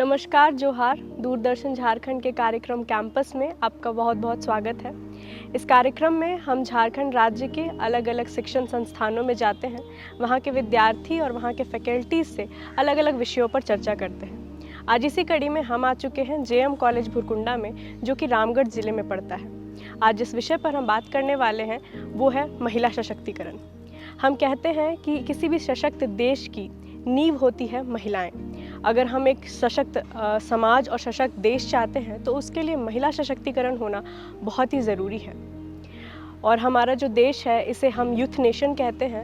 नमस्कार जोहार। दूरदर्शन झारखंड के कार्यक्रम कैंपस में आपका बहुत बहुत स्वागत है। इस कार्यक्रम में हम झारखंड राज्य के अलग अलग शिक्षण संस्थानों में जाते हैं, वहाँ के विद्यार्थी और वहाँ के फैकल्टीज से अलग अलग विषयों पर चर्चा करते हैं। आज इसी कड़ी में हम आ चुके हैं जेएम कॉलेज भुरकुंडा में, जो कि रामगढ़ ज़िले में पड़ता है। आज जिस विषय पर हम बात करने वाले हैं वो है महिला सशक्तिकरण। हम कहते हैं कि किसी भी सशक्त देश की नींव होती है महिलाएं। अगर हम एक सशक्त समाज और सशक्त देश चाहते हैं तो उसके लिए महिला सशक्तिकरण होना बहुत ही ज़रूरी है। और हमारा जो देश है इसे हम यूथ नेशन कहते हैं,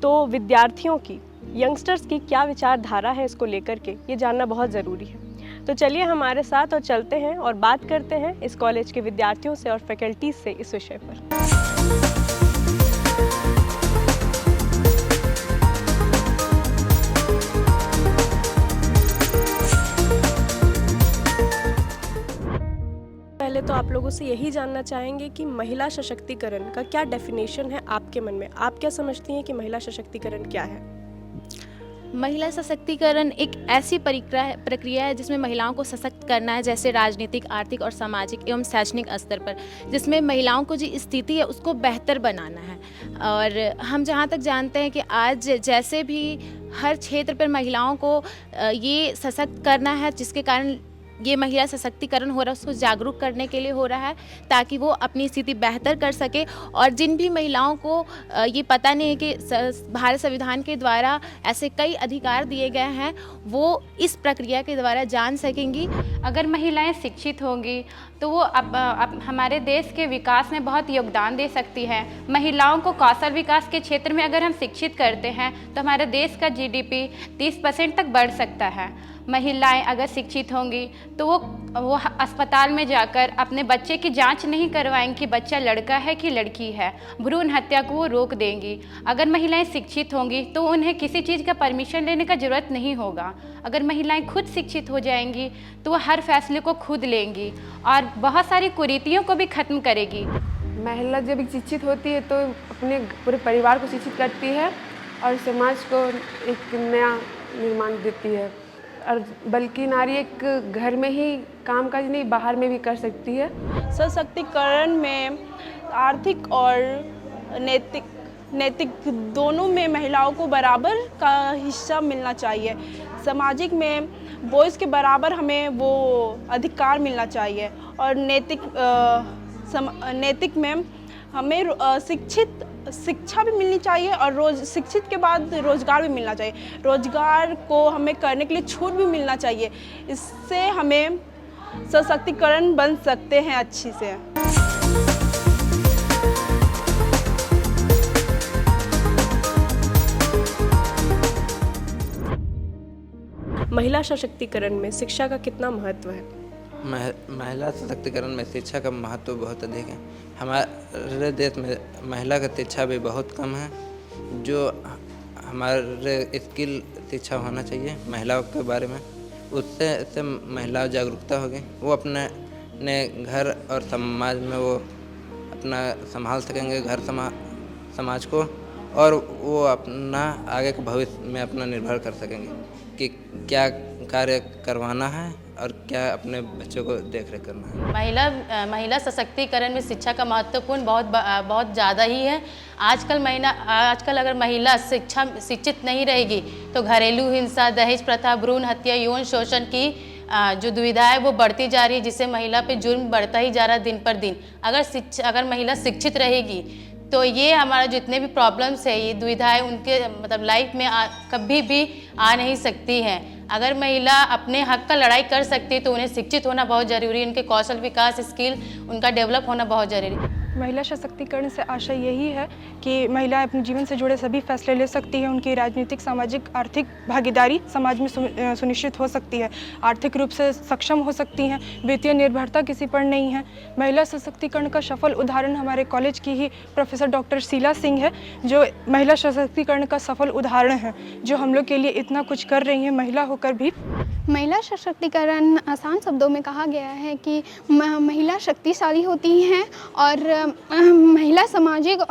तो विद्यार्थियों की, यंगस्टर्स की क्या विचारधारा है इसको लेकर के ये जानना बहुत ज़रूरी है। तो चलिए हमारे साथ और चलते हैं और बात करते हैं इस कॉलेज के विद्यार्थियों से और फैकल्टीज से इस विषय पर। पहले तो आप लोगों से यही जानना चाहेंगे कि महिला सशक्तिकरण का क्या डेफिनेशन है आपके मन में। आप क्या समझती हैं कि महिला सशक्तिकरण क्या है? महिला सशक्तिकरण एक ऐसी प्रक्रिया है जिसमें महिलाओं को सशक्त करना है, जैसे राजनीतिक, आर्थिक और सामाजिक एवं शैक्षणिक स्तर पर, जिसमें महिलाओं को जो स्थिति है उसको बेहतर बनाना है। और हम जहाँ तक जानते हैं कि आज जैसे भी हर क्षेत्र पर महिलाओं को ये सशक्त करना है, जिसके कारण ये महिला सशक्तिकरण हो रहा है, उसको जागरूक करने के लिए हो रहा है ताकि वो अपनी स्थिति बेहतर कर सके। और जिन भी महिलाओं को ये पता नहीं है कि भारत संविधान के द्वारा ऐसे कई अधिकार दिए गए हैं, वो इस प्रक्रिया के द्वारा जान सकेंगी। अगर महिलाएं शिक्षित होंगी तो वो अब हमारे देश के विकास में बहुत योगदान दे सकती है। महिलाओं को कौशल विकास के क्षेत्र में अगर हम शिक्षित करते हैं तो हमारे देश का जीडीपी 30% तक बढ़ सकता है। महिलाएं अगर शिक्षित होंगी तो वो अस्पताल में जाकर अपने बच्चे की जांच नहीं करवाएंगी कि बच्चा लड़का है कि लड़की है। भ्रूण हत्या को वो रोक देंगी। अगर महिलाएं शिक्षित होंगी तो उन्हें किसी चीज़ का परमिशन लेने का ज़रूरत नहीं होगा। अगर महिलाएं खुद शिक्षित हो जाएंगी तो वो हर फैसले को खुद लेंगी और बहुत सारी कुरीतियों को भी ख़त्म करेगी। महिला जब शिक्षित होती है तो अपने पूरे परिवार को शिक्षित करती है और समाज को एक नया निर्माण देती है। और बल्कि नारी एक घर में ही काम काज नहीं, बाहर में भी कर सकती है। सशक्तिकरण में आर्थिक और नैतिक दोनों में महिलाओं को बराबर का हिस्सा मिलना चाहिए। सामाजिक में बॉयज़ के बराबर हमें वो अधिकार मिलना चाहिए। और नैतिक में हमें शिक्षा भी मिलनी चाहिए और शिक्षित के बाद रोज़गार भी मिलना चाहिए। रोज़गार को हमें करने के लिए छूट भी मिलना चाहिए। इससे हमें सशक्तिकरण बन सकते हैं अच्छी से। महिला सशक्तिकरण में शिक्षा का कितना महत्व है? महिला सशक्तिकरण में शिक्षा का महत्व बहुत अधिक है। हमारे देश में महिला का शिक्षा भी बहुत कम है। जो हमारे स्किल शिक्षा होना चाहिए महिलाओं के बारे में, उससे महिला जागरूकता होगी। वो अपने घर और समाज में वो अपना संभाल सकेंगे, घर समाज को, और वो अपना आगे के भविष्य में अपना निर्भर कर सकेंगे कि क्या कार्य करवाना है और क्या अपने बच्चों को देख रेख करना है। महिला सशक्तिकरण में शिक्षा का महत्वपूर्ण बहुत ज़्यादा ही है। आजकल अगर महिला शिक्षित नहीं रहेगी तो घरेलू हिंसा, दहेज प्रथा, भ्रूण हत्या, यौन शोषण की जो दुविधा है वो बढ़ती जा रही है, जिससे महिला पे जुर्म बढ़ता ही जा रहा है दिन पर दिन। अगर महिला शिक्षित रहेगी तो ये हमारा जितने भी प्रॉब्लम्स है, ये दुविधाएं उनके लाइफ में कभी भी आ नहीं सकती हैं। अगर महिला अपने हक का लड़ाई कर सकती है तो उन्हें शिक्षित होना बहुत ज़रूरी है। उनके कौशल विकास, स्किल उनका डेवलप होना बहुत ज़रूरी है। महिला सशक्तिकरण से आशय यही है कि महिला अपने जीवन से जुड़े सभी फैसले ले सकती है। उनकी राजनीतिक, सामाजिक, आर्थिक भागीदारी समाज में सुनिश्चित हो सकती है। आर्थिक रूप से सक्षम हो सकती हैं। वित्तीय निर्भरता किसी पर नहीं है। महिला सशक्तिकरण का सफल उदाहरण हमारे कॉलेज की ही प्रोफेसर डॉक्टर शीला सिंह है, जो महिला सशक्तिकरण का सफल उदाहरण है, जो हम लोग के लिए इतना कुछ कर रही हैं महिला होकर भी। महिला सशक्तिकरण आसान शब्दों में कहा गया है कि महिला शक्तिशाली होती हैं और महिला सामाजिक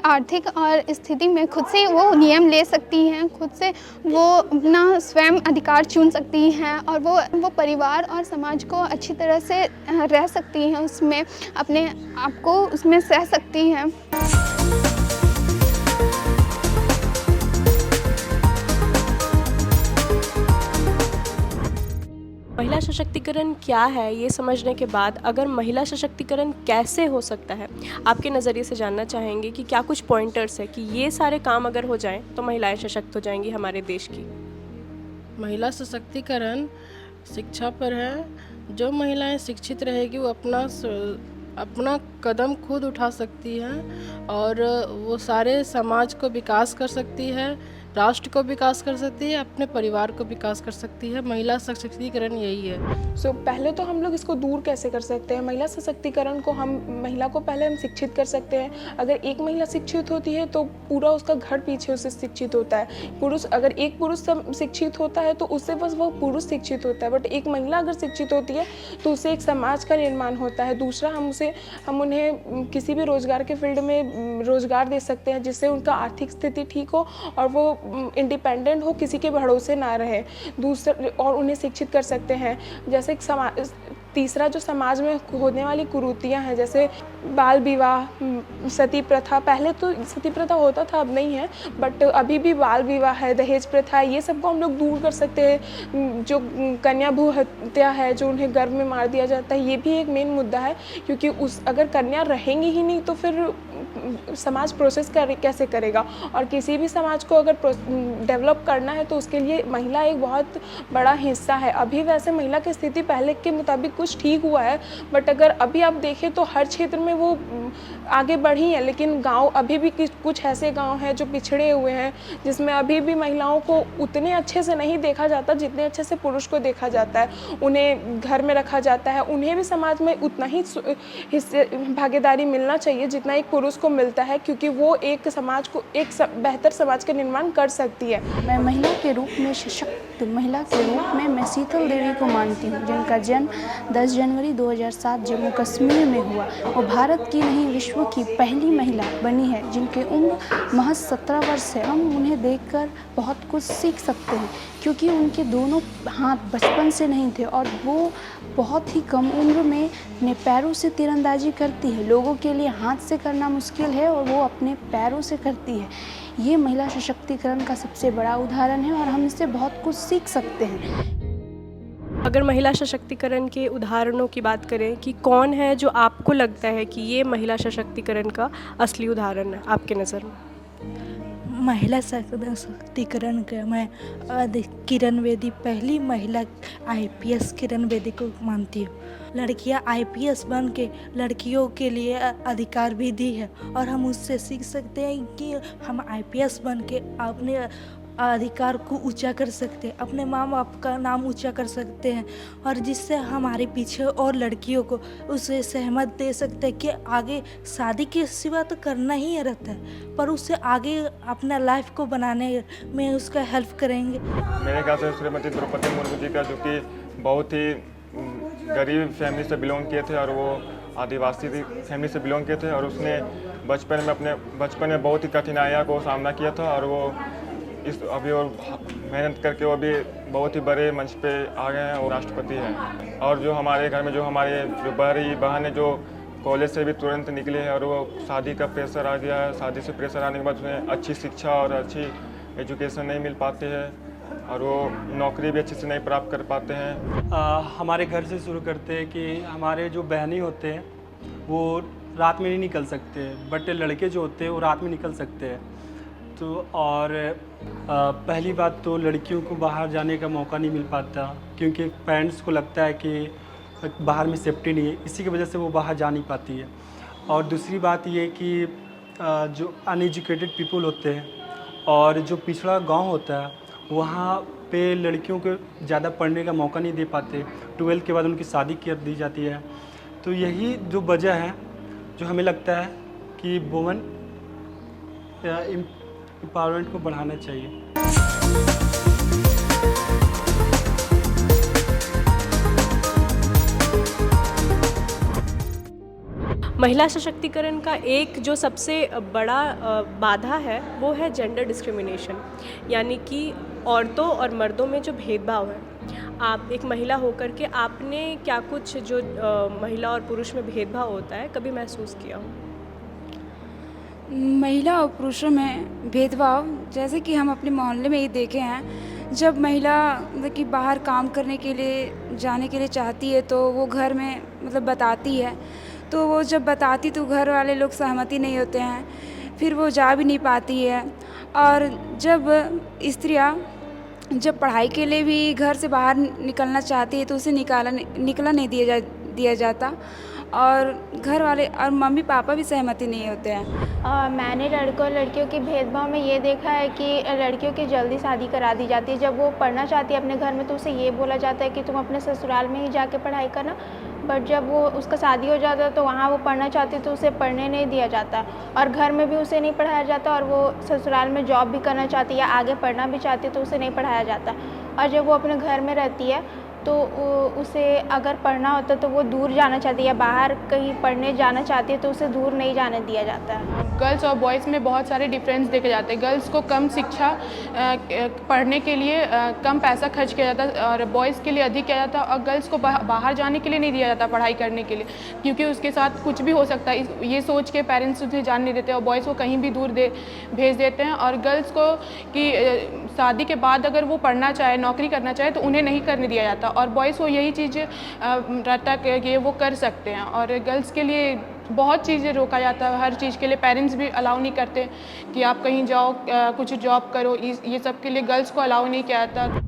आर्थिक और स्थिति में खुद से वो नियम ले सकती हैं, खुद से वो अपना स्वयं अधिकार चुन सकती हैं और वो परिवार और समाज को अच्छी तरह से रह सकती हैं, उसमें अपने आप को उसमें सह सकती हैं। महिला सशक्तिकरण क्या है ये समझने के बाद अगर महिला सशक्तिकरण कैसे हो सकता है, आपके नज़रिए से जानना चाहेंगे कि क्या कुछ पॉइंटर्स है कि ये सारे काम अगर हो जाएं तो महिलाएं सशक्त हो जाएंगी हमारे देश की। महिला सशक्तिकरण शिक्षा पर है। जो महिलाएं शिक्षित रहेगी वो अपना कदम खुद उठा सकती हैं और वो सारे समाज को विकास कर सकती है, राष्ट्र को विकास कर सकती है, अपने परिवार को विकास कर सकती है। महिला सशक्तिकरण यही है। पहले तो हम लोग इसको दूर कैसे कर सकते हैं? महिला सशक्तिकरण को महिला को पहले हम शिक्षित कर सकते हैं। अगर एक महिला शिक्षित होती है तो पूरा उसका घर पीछे उससे शिक्षित होता है। अगर एक पुरुष शिक्षित होता है तो उससे बस वह पुरुष शिक्षित होता है, बट एक महिला अगर शिक्षित होती है तो उससे एक समाज का निर्माण होता है। दूसरा, हम उन्हें किसी भी रोजगार के फील्ड में रोजगार दे सकते हैं जिससे उनका आर्थिक स्थिति ठीक हो और वो इंडिपेंडेंट हो, किसी के भरोसे ना रहे। दूसरा, और उन्हें शिक्षित कर सकते हैं। जैसे तीसरा, जो समाज में होने वाली कुरीतियाँ हैं, जैसे बाल विवाह, सती प्रथा। पहले तो सती प्रथा होता था, अब नहीं है, बट अभी भी बाल विवाह है, दहेज प्रथा है, ये सबको हम लोग दूर कर सकते हैं। जो कन्या भ्रूण हत्या है, जो उन्हें गर्भ में मार दिया जाता है, ये भी एक मेन मुद्दा है, क्योंकि अगर कन्या रहेंगी ही नहीं तो फिर समाज प्रोसेस कैसे करेगा। और किसी भी समाज को अगर डेवलप करना है तो उसके लिए महिला एक बहुत बड़ा हिस्सा है। अभी वैसे महिला की स्थिति पहले के मुताबिक कुछ ठीक हुआ है, बट अगर अभी आप देखें तो हर क्षेत्र में वो आगे बढ़ी है, लेकिन गांव अभी भी कुछ ऐसे गांव हैं जो पिछड़े हुए हैं, जिसमें अभी भी महिलाओं को उतने अच्छे से नहीं देखा जाता जितने अच्छे से पुरुष को देखा जाता है। उन्हें घर में रखा जाता है, उन्हें भी समाज में उतना ही भागीदारी मिलना चाहिए जितना एक पुरुष को मिलता है, क्योंकि वो एक समाज को बेहतर समाज का निर्माण कर सकती है। मैं महिला के रूप में सशक्त महिला के रूप में मैं शीतल देवी को मानती हूँ, जिनका जन्म 10 जनवरी 2007 जम्मू कश्मीर में हुआ। वो भारत की नहीं विश्व की पहली महिला बनी है जिनकी उम्र महज 17 वर्ष है। हम उन्हें देखकर बहुत कुछ सीख सकते हैं, क्योंकि उनके दोनों हाथ बचपन से नहीं थे और वो बहुत ही कम उम्र में अपने पैरों से तीरंदाजी करती है। लोगों के लिए हाथ से करना मुश्किल है और वो अपने पैरों से करती है। ये महिला सशक्तिकरण का सबसे बड़ा उदाहरण है और हम इससे बहुत कुछ सीख सकते हैं। अगर महिला सशक्तिकरण के उदाहरणों की बात करें कि कौन है जो आपको लगता है कि ये महिला सशक्तिकरण का असली उदाहरण है आपके नज़र में? महिला सशक्तिकरण का मैं किरण बेदी पहली महिला IPS किरण बेदी को मानती हूँ। लड़कियाँ IPS बन के लड़कियों के लिए अधिकार भी दी है और हम उससे सीख सकते हैं कि हम IPS बन के अपने अधिकार को ऊंचा कर सकते हैं, अपने माँ बाप का नाम ऊंचा कर सकते हैं और जिससे हमारे पीछे और लड़कियों को उसे सहमत दे सकते हैं कि आगे शादी के सिवा तो करना ही रहता है, पर उससे आगे अपना लाइफ को बनाने में उसका हेल्प करेंगे। मेरे ख्याल से श्रीमती द्रौपदी मुर्मू जी का, जो कि बहुत ही गरीब फैमिली से बिलोंग किए थे और वो आदिवासी फैमिली से बिलोंग किए थे और उसने बचपन में बहुत ही कठिनाइयों को सामना किया था और वो अभी और मेहनत करके वो भी बहुत ही बड़े मंच पे आ गए हैं और राष्ट्रपति हैं। और जो हमारे घर में जो बड़ी बहन है जो कॉलेज से भी तुरंत निकली है और वो शादी का प्रेशर आ गया है, शादी से प्रेशर आने के बाद उन्हें अच्छी शिक्षा और अच्छी एजुकेशन नहीं मिल पाती है और वो नौकरी भी अच्छे से नहीं प्राप्त कर पाते हैं। हमारे घर से शुरू करते हैं कि हमारे जो बहनें होते हैं वो रात में नहीं निकल सकते, बट लड़के जो होते हैं वो रात में निकल सकते हैं। तो और पहली बात तो लड़कियों को बाहर जाने का मौका नहीं मिल पाता, क्योंकि पेरेंट्स को लगता है कि बाहर में सेफ्टी नहीं है, इसी की वजह से वो बाहर जा नहीं पाती है। और दूसरी बात ये कि जो अनएजुकेटेड पीपल होते हैं और जो पिछड़ा गांव होता है वहाँ पे लड़कियों को ज़्यादा पढ़ने का मौका नहीं दे पाते, 12th के बाद उनकी शादी कर दी जाती है। तो यही जो वजह है जो हमें लगता है कि वुमेन एम्पावरमेंट को बढ़ाना चाहिए। महिला सशक्तिकरण का एक जो सबसे बड़ा बाधा है वो है जेंडर डिस्क्रिमिनेशन, यानी कि औरतों और मर्दों में जो भेदभाव है। आप एक महिला होकर के आपने क्या कुछ जो महिला और पुरुष में भेदभाव होता है कभी महसूस किया हो? महिला और पुरुषों में भेदभाव जैसे कि हम अपने मोहल्ले में ही देखे हैं, जब महिला मतलब कि बाहर काम करने के लिए जाने के लिए चाहती है तो वो घर में मतलब बताती है, तो वो जब बताती तो घर वाले लोग सहमति नहीं होते हैं, फिर वो जा भी नहीं पाती है। और जब स्त्रियाँ जब पढ़ाई के लिए भी घर से बाहर निकलना चाहती है तो उसे निकला नहीं दिया जाता, और घर वाले और मम्मी पापा भी सहमति नहीं होते हैं। मैंने लड़कों और लड़कियों के भेदभाव में ये देखा है कि लड़कियों की जल्दी शादी करा दी जाती है। जब वो पढ़ना चाहती है अपने घर में तो उसे ये बोला जाता है कि तुम अपने ससुराल में ही जाके पढ़ाई करना, बट जब वो उसका शादी हो जाता है तो वहाँ वो पढ़ना चाहती है तो उसे पढ़ने नहीं दिया जाता, और घर में भी उसे नहीं पढ़ाया जाता, और वो ससुराल में जॉब भी करना चाहती है या आगे पढ़ना भी चाहती है तो उसे नहीं पढ़ाया जाता। और जब वो अपने घर में रहती है तो उसे अगर पढ़ना होता तो वो दूर जाना चाहती है या बाहर कहीं पढ़ने जाना चाहती है तो उसे दूर नहीं जाने दिया जाता है। गर्ल्स और बॉयज़ में बहुत सारे डिफरेंस देखे जाते हैं। गर्ल्स को कम शिक्षा पढ़ने के लिए कम पैसा खर्च किया जाता है और बॉयज़ के लिए अधिक किया जाता है, और गर्ल्स को बाहर जाने के लिए नहीं दिया जाता पढ़ाई करने के लिए, क्योंकि उसके साथ कुछ भी हो सकता है ये सोच के पेरेंट्स उसे जाने नहीं देते और बॉयज़ को कहीं भी दूर भेज देते हैं। और गर्ल्स को कि शादी के बाद अगर वो पढ़ना चाहे, नौकरी करना चाहे तो उन्हें नहीं करने दिया जाता, और बॉयज़ को यही चीज़ रहता है कि वो कर सकते हैं। और गर्ल्स के लिए बहुत चीज़ें रोका जाता है, हर चीज़ के लिए पेरेंट्स भी अलाउ नहीं करते कि आप कहीं जाओ कुछ जॉब करो, ये सब के लिए गर्ल्स को अलाउ नहीं किया जाता।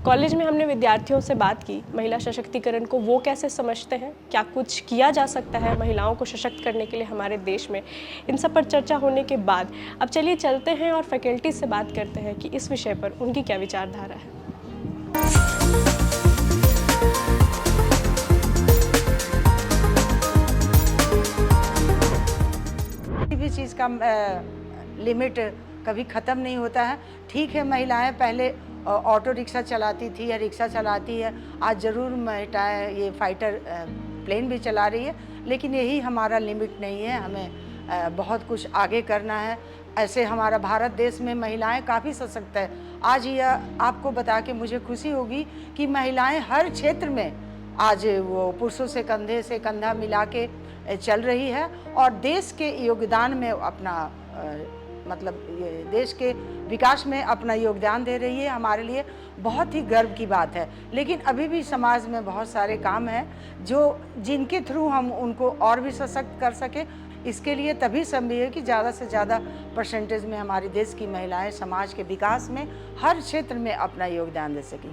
कॉलेज में हमने विद्यार्थियों से बात की, महिला सशक्तिकरण को वो कैसे समझते हैं, क्या कुछ किया जा सकता है महिलाओं को सशक्त करने के लिए हमारे देश में। इन सब पर चर्चा होने के बाद अब चलिए चलते हैं और फैकल्टी से बात करते हैं कि इस विषय पर उनकी क्या विचारधारा है। किसी भी चीज़ का लिमिट कभी ख़त्म नहीं होता है। ठीक है, महिलाएं पहले ऑटो रिक्शा चलाती थी या रिक्शा चलाती है, आज ज़रूर महिलाएं ये फाइटर प्लेन भी चला रही है, लेकिन यही हमारा लिमिट नहीं है, हमें बहुत कुछ आगे करना है। ऐसे हमारा भारत देश में महिलाएं काफ़ी सशक्त है। आज यह आपको बता के मुझे खुशी होगी कि महिलाएं हर क्षेत्र में आज वो पुरुषों से कंधा मिला के चल रही है और देश के योगदान में अपना मतलब ये देश के विकास में अपना योगदान दे रही है। हमारे लिए बहुत ही गर्व की बात है, लेकिन अभी भी समाज में बहुत सारे काम हैं जिनके थ्रू हम उनको और भी सशक्त कर सके। इसके लिए तभी संभव है कि ज़्यादा से ज़्यादा परसेंटेज में हमारे देश की महिलाएं समाज के विकास में हर क्षेत्र में अपना योगदान दे सकें।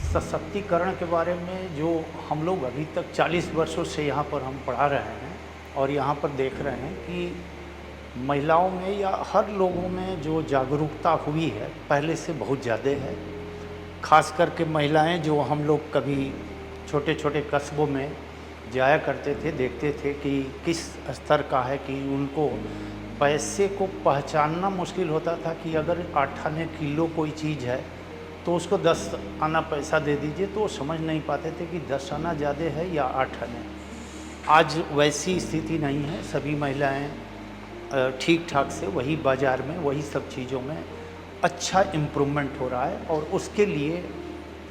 सशक्तिकरण के बारे में जो हम लोग अभी तक 40 वर्षों से यहाँ पर हम पढ़ा रहे हैं और यहाँ पर देख रहे हैं कि महिलाओं में या हर लोगों में जो जागरूकता हुई है पहले से बहुत ज़्यादा है। खास करके महिलाएं जो हम लोग कभी छोटे छोटे कस्बों में जाया करते थे, देखते थे कि किस स्तर का है कि उनको पैसे को पहचानना मुश्किल होता था कि अगर 8 आने किलो कोई चीज़ है तो उसको 10 आना पैसा दे दीजिए, तो वो समझ नहीं पाते थे कि 10 आना ज़्यादा है या 8 आने। आज वैसी स्थिति नहीं है, सभी महिलाएं ठीक ठाक से वही बाज़ार में वही सब चीज़ों में अच्छा इम्प्रूवमेंट हो रहा है। और उसके लिए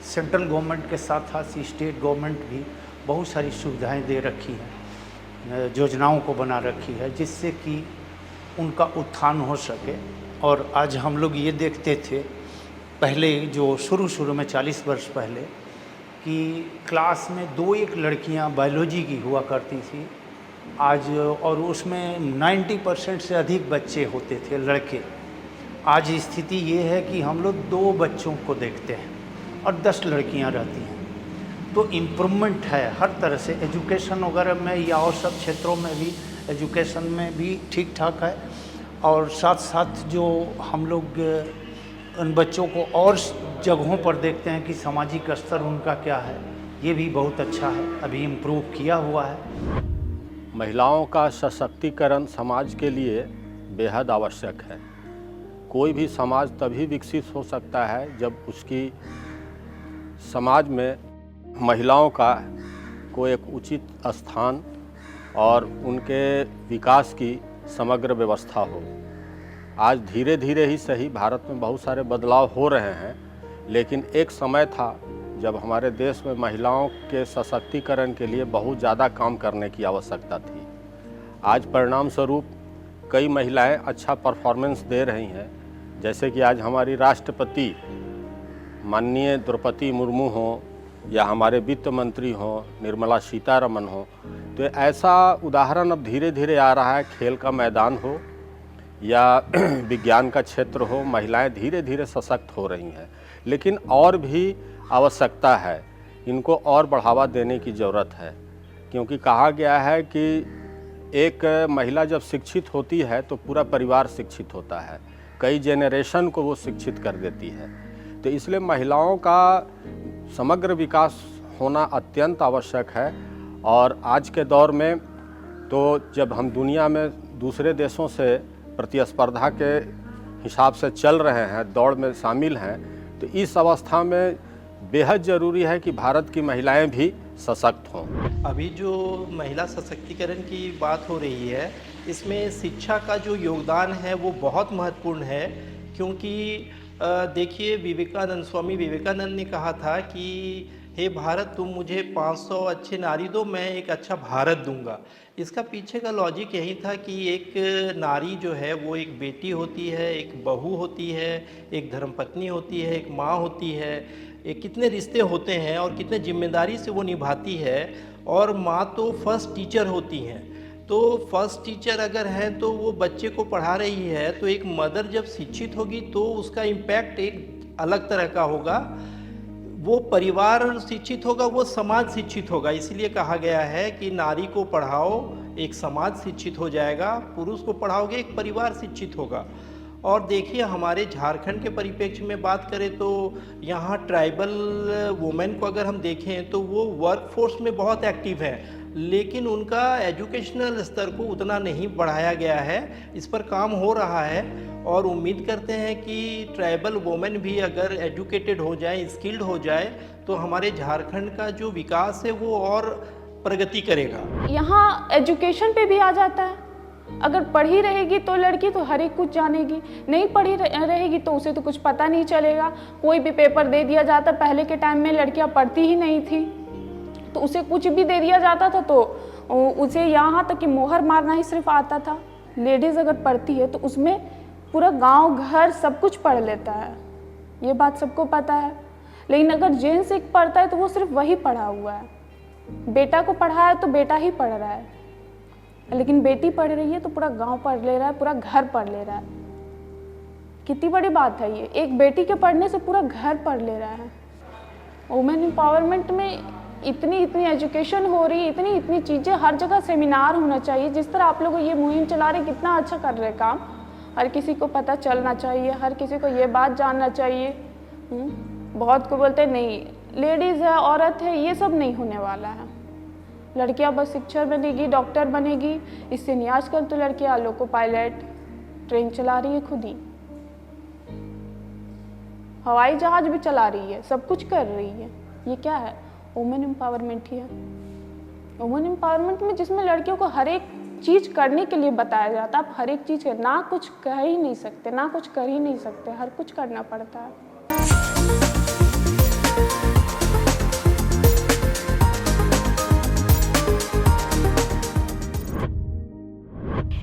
सेंट्रल गवर्नमेंट के साथ साथ स्टेट गवर्नमेंट भी बहुत सारी सुविधाएं दे रखी हैं, योजनाओं को बना रखी है जिससे कि उनका उत्थान हो सके। और आज हम लोग ये देखते थे पहले जो शुरू में 40 वर्ष पहले कि क्लास में 2-1 लड़कियां बायोलॉजी की हुआ करती थी, आज और उसमें 90% से अधिक बच्चे होते थे लड़के। आज स्थिति ये है कि हम लोग 2 बच्चों को देखते हैं और 10 लड़कियां रहती हैं। तो इम्प्रूवमेंट है हर तरह से, एजुकेशन वगैरह में या और सब क्षेत्रों में भी, एजुकेशन में भी ठीक ठाक है। और साथ साथ जो हम लोग उन बच्चों को और जगहों पर देखते हैं कि सामाजिक स्तर उनका क्या है, ये भी बहुत अच्छा है, अभी इम्प्रूव किया हुआ है। महिलाओं का सशक्तिकरण समाज के लिए बेहद आवश्यक है। कोई भी समाज तभी विकसित हो सकता है जब उसकी समाज में महिलाओं का को एक उचित स्थान और उनके विकास की समग्र व्यवस्था हो। आज धीरे धीरे ही सही भारत में बहुत सारे बदलाव हो रहे हैं, लेकिन एक समय था जब हमारे देश में महिलाओं के सशक्तिकरण के लिए बहुत ज़्यादा काम करने की आवश्यकता थी। आज परिणाम स्वरूप कई महिलाएं अच्छा परफॉर्मेंस दे रही हैं, जैसे कि आज हमारी राष्ट्रपति माननीय द्रौपदी मुर्मू हों या हमारे वित्त मंत्री हों निर्मला सीतारमण हों। तो ऐसा उदाहरण अब धीरे धीरे आ रहा है। खेल का मैदान हो या विज्ञान का क्षेत्र हो, महिलाएं धीरे धीरे सशक्त हो रही हैं, लेकिन और भी आवश्यकता है, इनको और बढ़ावा देने की ज़रूरत है। क्योंकि कहा गया है कि एक महिला जब शिक्षित होती है तो पूरा परिवार शिक्षित होता है, कई जेनरेशन को वो शिक्षित कर देती है। तो इसलिए महिलाओं का समग्र विकास होना अत्यंत आवश्यक है। और आज के दौर में तो जब हम दुनिया में दूसरे देशों से प्रतिस्पर्धा के हिसाब से चल रहे हैं, दौड़ में शामिल हैं, तो इस अवस्था में बेहद ज़रूरी है कि भारत की महिलाएं भी सशक्त हों। अभी जो महिला सशक्तिकरण की बात हो रही है, इसमें शिक्षा का जो योगदान है वो बहुत महत्वपूर्ण है। क्योंकि देखिए, स्वामी विवेकानंद ने कहा था कि हे भारत, तुम मुझे 500 अच्छे नारी दो, मैं एक अच्छा भारत दूंगा। इसका पीछे का लॉजिक यही था कि एक नारी जो है वो एक बेटी होती है, एक बहू होती है, एक धर्मपत्नी होती है, एक माँ होती है, एक कितने रिश्ते होते हैं और कितने जिम्मेदारी से वो निभाती है। और माँ तो फर्स्ट टीचर होती हैं, तो फर्स्ट टीचर अगर है तो वो बच्चे को पढ़ा रही है, तो एक मदर जब शिक्षित होगी तो उसका इम्पैक्ट एक अलग तरह का होगा। वो परिवार शिक्षित होगा, वो समाज शिक्षित होगा। इसलिए कहा गया है कि नारी को पढ़ाओ, एक समाज शिक्षित हो जाएगा, पुरुष को पढ़ाओगे, एक परिवार शिक्षित होगा। और देखिए, हमारे झारखंड के परिप्रेक्ष्य में बात करें तो यहाँ ट्राइबल वुमेन को अगर हम देखें तो वो वर्क फोर्स में बहुत एक्टिव हैं, लेकिन उनका एजुकेशनल स्तर को उतना नहीं बढ़ाया गया है। इस पर काम हो रहा है और उम्मीद करते हैं कि ट्राइबल वुमेन भी अगर एजुकेटेड हो जाए, स्किल्ड हो जाए, तो हमारे झारखंड का जो विकास है वो और प्रगति करेगा। यहाँ एजुकेशन पे भी आ जाता है। अगर पढ़ी रहेगी तो लड़की तो हर एक कुछ जानेगी, नहीं पढ़ी रहेगी तो उसे तो कुछ पता नहीं चलेगा। कोई भी पेपर दे दिया जाता, पहले के टाइम में लड़कियां पढ़ती ही नहीं थी, तो उसे कुछ भी दे दिया जाता था तो उसे यहाँ तक कि मोहर मारना ही सिर्फ आता था। लेडीज़ अगर पढ़ती है तो उसमें पूरा गांव घर सब कुछ पढ़ लेता है, ये बात सबको पता है। लेकिन अगर जेंट्स एक पढ़ता है तो वो सिर्फ वही पढ़ा हुआ है। बेटा को पढ़ाया तो बेटा ही पढ़ रहा है, लेकिन बेटी पढ़ रही है तो पूरा गांव पढ़ ले रहा है, पूरा घर पढ़ ले रहा है। कितनी बड़ी बात है ये, एक बेटी के पढ़ने से पूरा घर पढ़ ले रहा है। वुमेन एम्पावरमेंट में इतनी एजुकेशन हो रही है, इतनी चीज़ें, हर जगह सेमिनार होना चाहिए। जिस तरह आप लोग ये मुहिम चला रहे, कितना अच्छा कर रहे काम। हर किसी को पता चलना चाहिए, हर किसी को ये बात जानना चाहिए। बहुत को बोलते नहीं, लेडीज़ है, औरत है, ये सब नहीं होने वाला है। लड़कियां बस शिक्षक बनेगी, डॉक्टर बनेगी, इससे नहीं। आजकल तो लड़कियां लोको पायलट, ट्रेन चला रही है खुद ही, हवाई जहाज भी चला रही है, सब कुछ कर रही है। ये क्या है? वुमेन एम्पावरमेंट ही है। वुमेन एम्पावरमेंट में जिसमें लड़कियों को हर एक चीज़ करने के लिए बताया जाता है। आप हर एक चीज़ ना कुछ कह ही नहीं सकते, ना कुछ कर ही नहीं सकते, हर कुछ करना पड़ता है।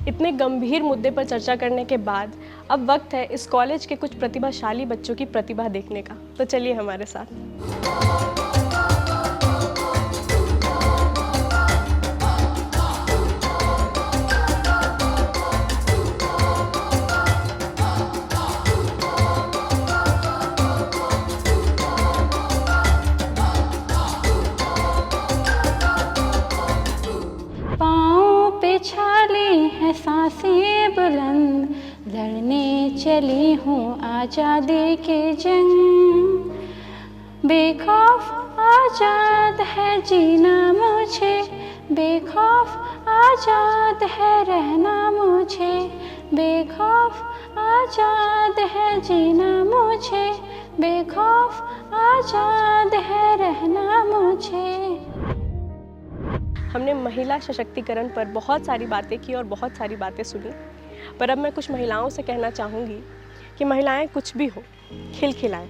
इतने गंभीर मुद्दे पर चर्चा करने के बाद अब वक्त है इस कॉलेज के कुछ प्रतिभाशाली बच्चों की प्रतिभा देखने का। तो चलिए हमारे साथ। सांसें बुलंद लड़ने चली हूँ आज़ादी के जंग। बेखौफ आज़ाद है जीना मुझे, बेखौफ आज़ाद है रहना मुझे, बेखौफ आज़ाद है जीना मुझे, बेखौफ आज़ाद है रहना मुझे। हमने महिला सशक्तिकरण पर बहुत सारी बातें की और बहुत सारी बातें सुनी, पर अब मैं कुछ महिलाओं से कहना चाहूँगी कि महिलाएं कुछ भी हो, खिलखिलाएं,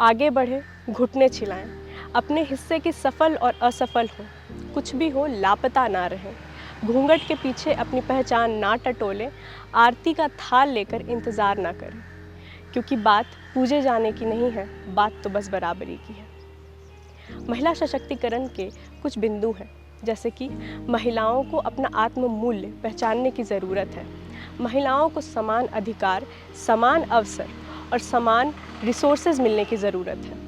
आगे बढ़ें, घुटने छिलाएं, अपने हिस्से की सफल और असफल हो, कुछ भी हो लापता ना रहें, घूंघट के पीछे अपनी पहचान ना टटोलें, आरती का थाल लेकर इंतज़ार ना करें, क्योंकि बात पूजे जाने की नहीं है, बात तो बस बराबरी की है। महिला सशक्तिकरण के कुछ बिंदु हैं, जैसे कि महिलाओं को अपना आत्म मूल्य पहचानने की ज़रूरत है, महिलाओं को समान अधिकार, समान अवसर और समान रिसोर्सेज मिलने की ज़रूरत है।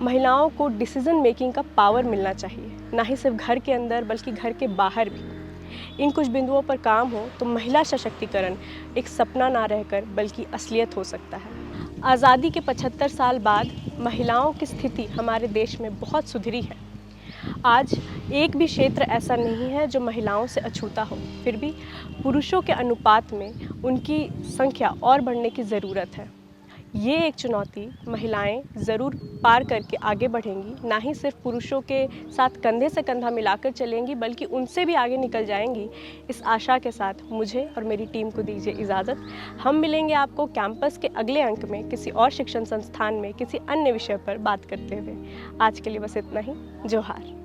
महिलाओं को डिसीज़न मेकिंग का पावर मिलना चाहिए, ना ही सिर्फ घर के अंदर बल्कि घर के बाहर भी। इन कुछ बिंदुओं पर काम हो तो महिला सशक्तिकरण एक सपना ना रहकर बल्कि असलियत हो सकता है। आज़ादी के 75 साल बाद महिलाओं की स्थिति हमारे देश में बहुत सुधरी है। आज एक भी क्षेत्र ऐसा नहीं है जो महिलाओं से अछूता हो, फिर भी पुरुषों के अनुपात में उनकी संख्या और बढ़ने की ज़रूरत है। ये एक चुनौती महिलाएं ज़रूर पार करके आगे बढ़ेंगी, ना ही सिर्फ पुरुषों के साथ कंधे से कंधा मिलाकर चलेंगी बल्कि उनसे भी आगे निकल जाएंगी। इस आशा के साथ मुझे और मेरी टीम को दीजिए इजाज़त। हम मिलेंगे आपको कैंपस के अगले अंक में किसी और शिक्षण संस्थान में किसी अन्य विषय पर बात करते हुए। आज के लिए बस इतना ही। जोहार।